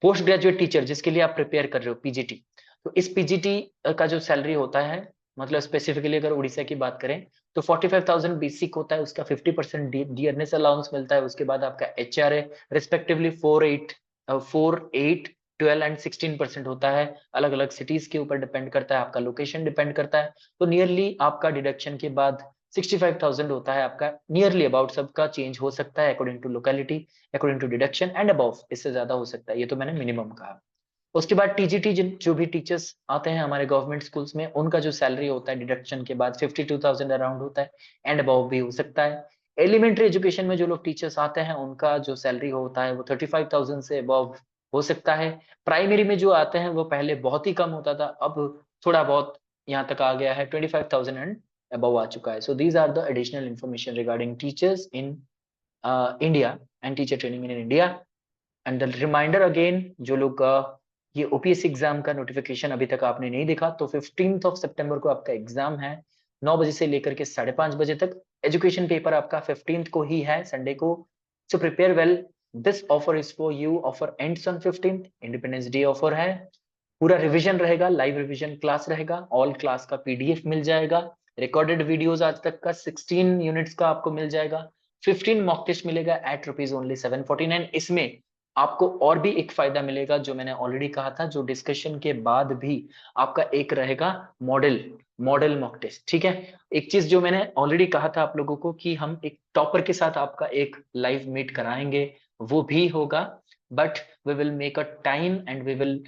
पोस्ट ग्रेजुएट टीचर जिसके लिए आप प्रिपेयर कर रहे हो, पीजीटी, तो इस पीजीटी का जो सैलरी होता है, मतलब स्पेसिफिकली अगर उड़ीसा की बात करें तो 45,000 बेसिक होता है, उसका 50% डियरनेस अलाउंस मिलता है, उसके बाद आपका एचआरए रिस्पेक्टिवली 4, 8, 12 एंड 16% होता है। अलग अलग सिटीज के ऊपर डिपेंड करता है, आपका लोकेशन डिपेंड करता है, तो नियरली आपका डिडक्शन के बाद 65,000 होता है आपका। नियरली अबाउट सबका चेंज हो सकता है according to locality, according to deduction, and above इससे ज्यादा हो सकता है, ये तो मैंने मिनिमम कहा। उसके बाद टीजीटी जो भी टीचर्स आते हैं हमारे गवर्नमेंट स्कूल्स में, उनका जो सैलरी होता है डिडक्शन के बाद 52,000 अराउंड होता है, एंड अबव भी हो सकता है। एलिमेंट्री एजुकेशन में जो लोग टीचर्स आते हैं उनका जो सैलरी होता है वो 35,000 से अबव हो सकता है। प्राइमरी में जो आते हैं वो पहले बहुत ही कम होता था, अब थोड़ा बहुत यहाँ तक आ गया है, 25,000 एंड अबव आ चुका है। So these are the additional information regarding teachers in India and teacher training in India. And the reminder again, जो लोग ये ओपीएससी एग्जाम का नोटिफिकेशन अभी तक आपने नहीं देखा, तो 15 सितंबर को आपका एग्जाम है, 9 बजे से लेकर के 5:30 बजे तक। एजुकेशन पेपर आपका 15 को ही है, संडे को। So prepare well, this offer is for you, offer ends on 15, independence day offer है। पूरा रिवीजन रहेगा, लाइव रिवीजन क्लास रहेगा, ऑल क्लास का पीडीएफ मिल जाएगा, रिकॉर्डेड वीडियोस आज तक का 16 यूनिट्स का आपको मिल जाएगा, 15 मॉक टेस्ट मिलेगा एट रुपीज ओनली 749। इसमें आपको और भी एक फायदा मिलेगा जो मैंने ऑलरेडी कहा था, जो डिस्कशन के बाद भी आपका एक रहेगा मॉडल मॉडल मॉक टेस्ट। ठीक है, एक चीज जो मैंने ऑलरेडी कहा था आप लोगों को कि हम एक टॉपर के साथ आपका एक लाइव मीट कराएंगे, वो भी होगा, but we will make a time and we will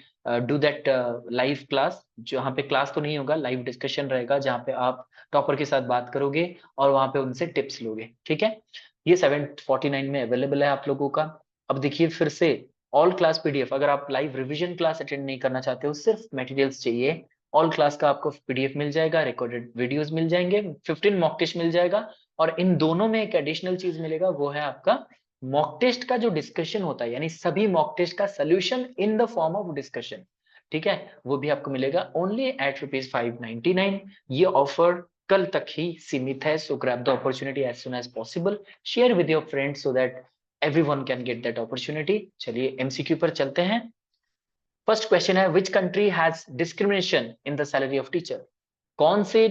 do that live class. जहाँ पे क्लास तो नहीं होगा, लाइव डिस्कशन रहेगा, जहाँ पे आप टॉपर के साथ बात करोगे और वहां पे उनसे टिप्स लोगे। ठीक है, ये 749 में अवेलेबल है आप लोगों का। अब देखिए फिर से, ऑल क्लास पीडीएफ, अगर आप लाइव रिवीजन क्लास अटेंड नहीं करना चाहते हो, सिर्फ मटेरियल्स चाहिए, ऑल क्लास का आपको पीडीएफ मिल जाएगा, रिकॉर्डेड वीडियोस मिल जाएंगे, 15 मॉक टेस्ट मिल जाएगा, और इन दोनों में एक एडिशनल चीज मिलेगा, वो है आपका मॉक टेस्ट का जो डिस्कशन होता है, यानी सभी मॉक टेस्ट का solution in the form of discussion. ठीक है, वो भी आपको मिलेगा ओनली एट रुपीज 599। ये ऑफर कल तक ही सीमित है, so grab the opportunity as soon as possible, share with your friends so that everyone can get that opportunity। चलिए एमसीक्यू पर चलते हैं। फर्स्ट क्वेश्चन है, which country has discrimination in the salary of teacher? कौन से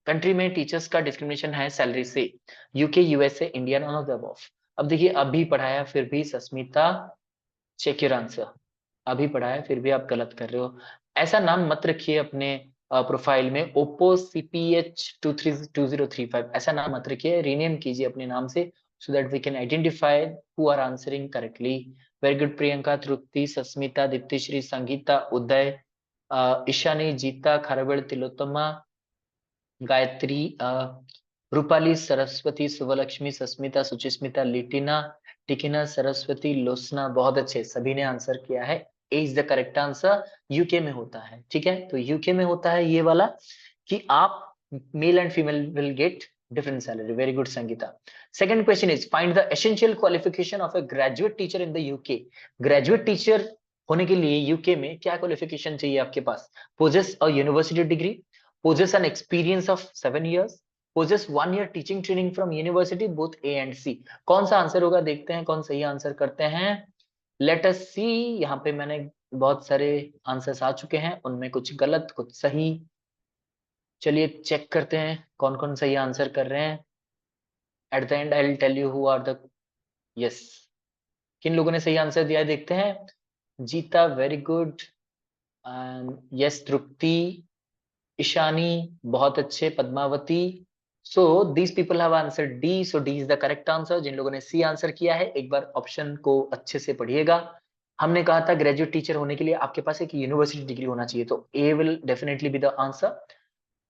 country में teachers का discrimination है सैलरी से? UK, USA, India, none of the above. अब देखिए, अभी पढ़ाया फिर भी सस्मिता, चेक योर आंसर। अभी पढ़ाया फिर भी आप गलत कर रहे हो। ऐसा नाम मत रखिए अपने प्रोफाइल में, ओप्पो CPH 232035, ऐसा नाम मत रखिए, रीनेम कीजिए अपने नाम से, so that we can identify who are answering correctly। Very good, Priyanka, तृप्ति, सस्मिता, दीप्तिश्री, संगीता, उदय, ईशानी, जीता, खारवेल, तिलोत्तमा, गायत्री, रूपाली, सरस्वती, शुभलक्ष्मी, सस्मिता, सुचिस्मिता, लिटिना, टिकिना, सरस्वती, लोसना, बहुत अच्छे, सभी ने आंसर किया है। A is the correct answer. UK में होता है, ठीक है, तो यूके में होता है ये वाला कि आप mail and female will get different salary। Very good, Sangeeta। Second question is, find the essential qualification of a graduate teacher in the UK। graduate teacher होने के लिए यूके में क्या क्वालिफिकेशन चाहिए आपके पास? possess a university degree, possess an experience of 7 years, possess 1 year teaching training from university, both A and C। कौन सा answer होगा, देखते हैं कौन सही आंसर करते हैं। लेट अस सी, यहाँ पे मैंने बहुत सारे आंसर्स आ चुके हैं, उनमें कुछ गलत कुछ सही। चलिए चेक करते हैं कौन कौन सही आंसर कर रहे हैं। At the end I will tell you who are the, yes, किन लोगों ने सही आंसर दिया है देखते हैं। Geeta very good, yes Tripti, Ishani बहुत अच्छे, Padmavati. So these people have answer D, so D is the correct answer. जिन लोगों ने सी आंसर किया है एक बार ऑप्शन को अच्छे से पढ़िएगा। हमने कहा था ग्रेजुएट टीचर होने के लिए आपके पास एक यूनिवर्सिटी डिग्री होना चाहिए, तो A will definitely be the answer.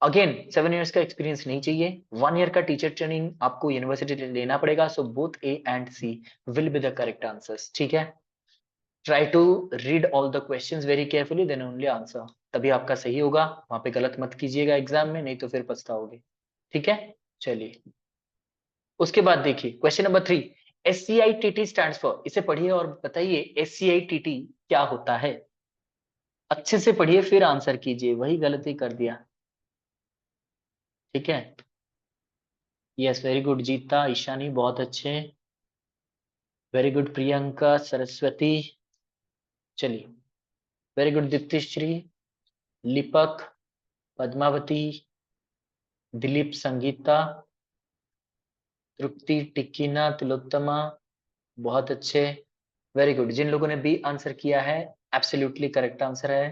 Again 7 years का एक्सपीरियंस नहीं चाहिए, 1 year का टीचर ट्रेनिंग आपको यूनिवर्सिटी लेना पड़ेगा। So both A and C will be the correct answers, ठीक है। Try to read all the questions very carefully, then only answer, तभी आपका सही होगा। वहां पे गलत मत कीजिएगा एग्जाम में, नहीं तो फिर पछताओगे, ठीक है। चलिए उसके बाद देखिए question number 3, SCITT stands for, इसे पढ़िए और बताइए SCITT क्या होता है। अच्छे से पढ़िए फिर आंसर कीजिए, वही गलती कर दिया, ठीक है। यस वेरी गुड जीता, ईशानी बहुत अच्छे, वेरी गुड प्रियंका, सरस्वती, चलिए वेरी गुड दीप्तिश्री, लिपक, पद्मावती, दिलीप, संगीता, तृप्ति, टिकिना, तिलोत्तमा, बहुत अच्छे, वेरी गुड। जिन लोगों ने बी आंसर किया है एब्सोल्युटली करेक्ट आंसर है,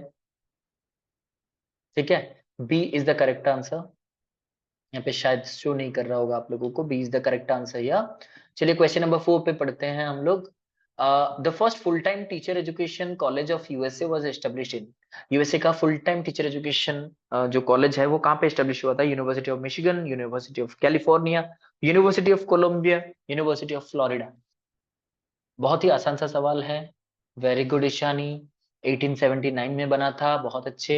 ठीक है। B is the correct answer. यहाँ पे शायद शो नहीं कर रहा होगा आप लोगों को, B is the correct answer या। चलिए क्वेश्चन नंबर 4 पे पढ़ते हैं हम लोग। The first full time teacher education college of USA was established in, USA का फुल टाइम टीचर एजुकेशन जो कॉलेज है वो कहाँ पे एस्टेब्लिश हुआ था। University of Michigan, university of California, university of Columbia, university of Florida. बहुत ही आसान सा सवाल है। वेरी गुड ईशानी, 1879 में बना था, बहुत अच्छे।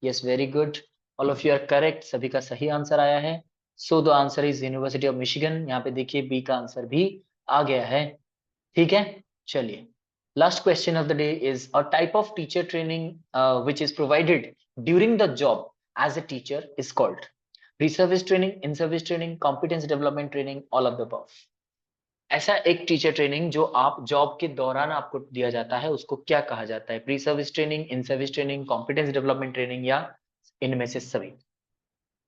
Yes very good, all of you are correct, सभी का सही आंसर आया है। So the answer is university of Michigan. यहाँ पे देखिए बी का आंसर भी आ गया है, ठीक है। चलिए last question of the day is a type of teacher training which is provided during the job as a teacher is called pre service training, in service training, competence development training, all of the above. ऐसा एक teacher training जो आप job के दौरान आपको दिया जाता है उसको क्या कहा जाता है। Pre service training, in service training, competence development training या इनमें से सभी।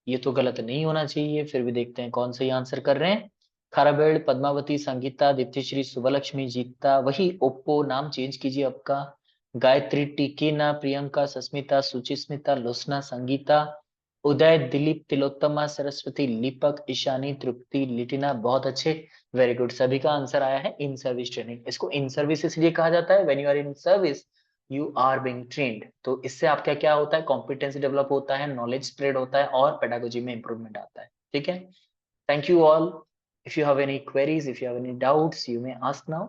ये तो गलत नहीं होना चाहिए, फिर भी देखते हैं कौन सही आंसर कर रहे हैं। खाराबेड़, पद्मावती, संगीता, दीप्तिश्री, सुबलक्ष्मी, जीता, वही ओप्पो, नाम चेंज कीजिए आपका, गायत्री, टीकीना, प्रियंका, सस्मिता, सुचिस्मिता, लोसना, संगीता, उदय, दिलीप, तिलोत्तमा, सरस्वती, लिपक, ईशानी, तृप्ति, लिटिना, बहुत अच्छे, वेरी गुड। सभी का आंसर आया है इन सर्विस ट्रेनिंग। इसको इन सर्विस इसलिए कहा जाता है, when you are in service you are being trained, तो इससे आपका क्या होता है, कॉम्पिटेंस डेवलप होता है, नॉलेज स्प्रेड होता है और पेडागोजी में इंप्रूवमेंट आता है, ठीक है। Thank you all. If you have any queries, if you have any doubts, you may ask now.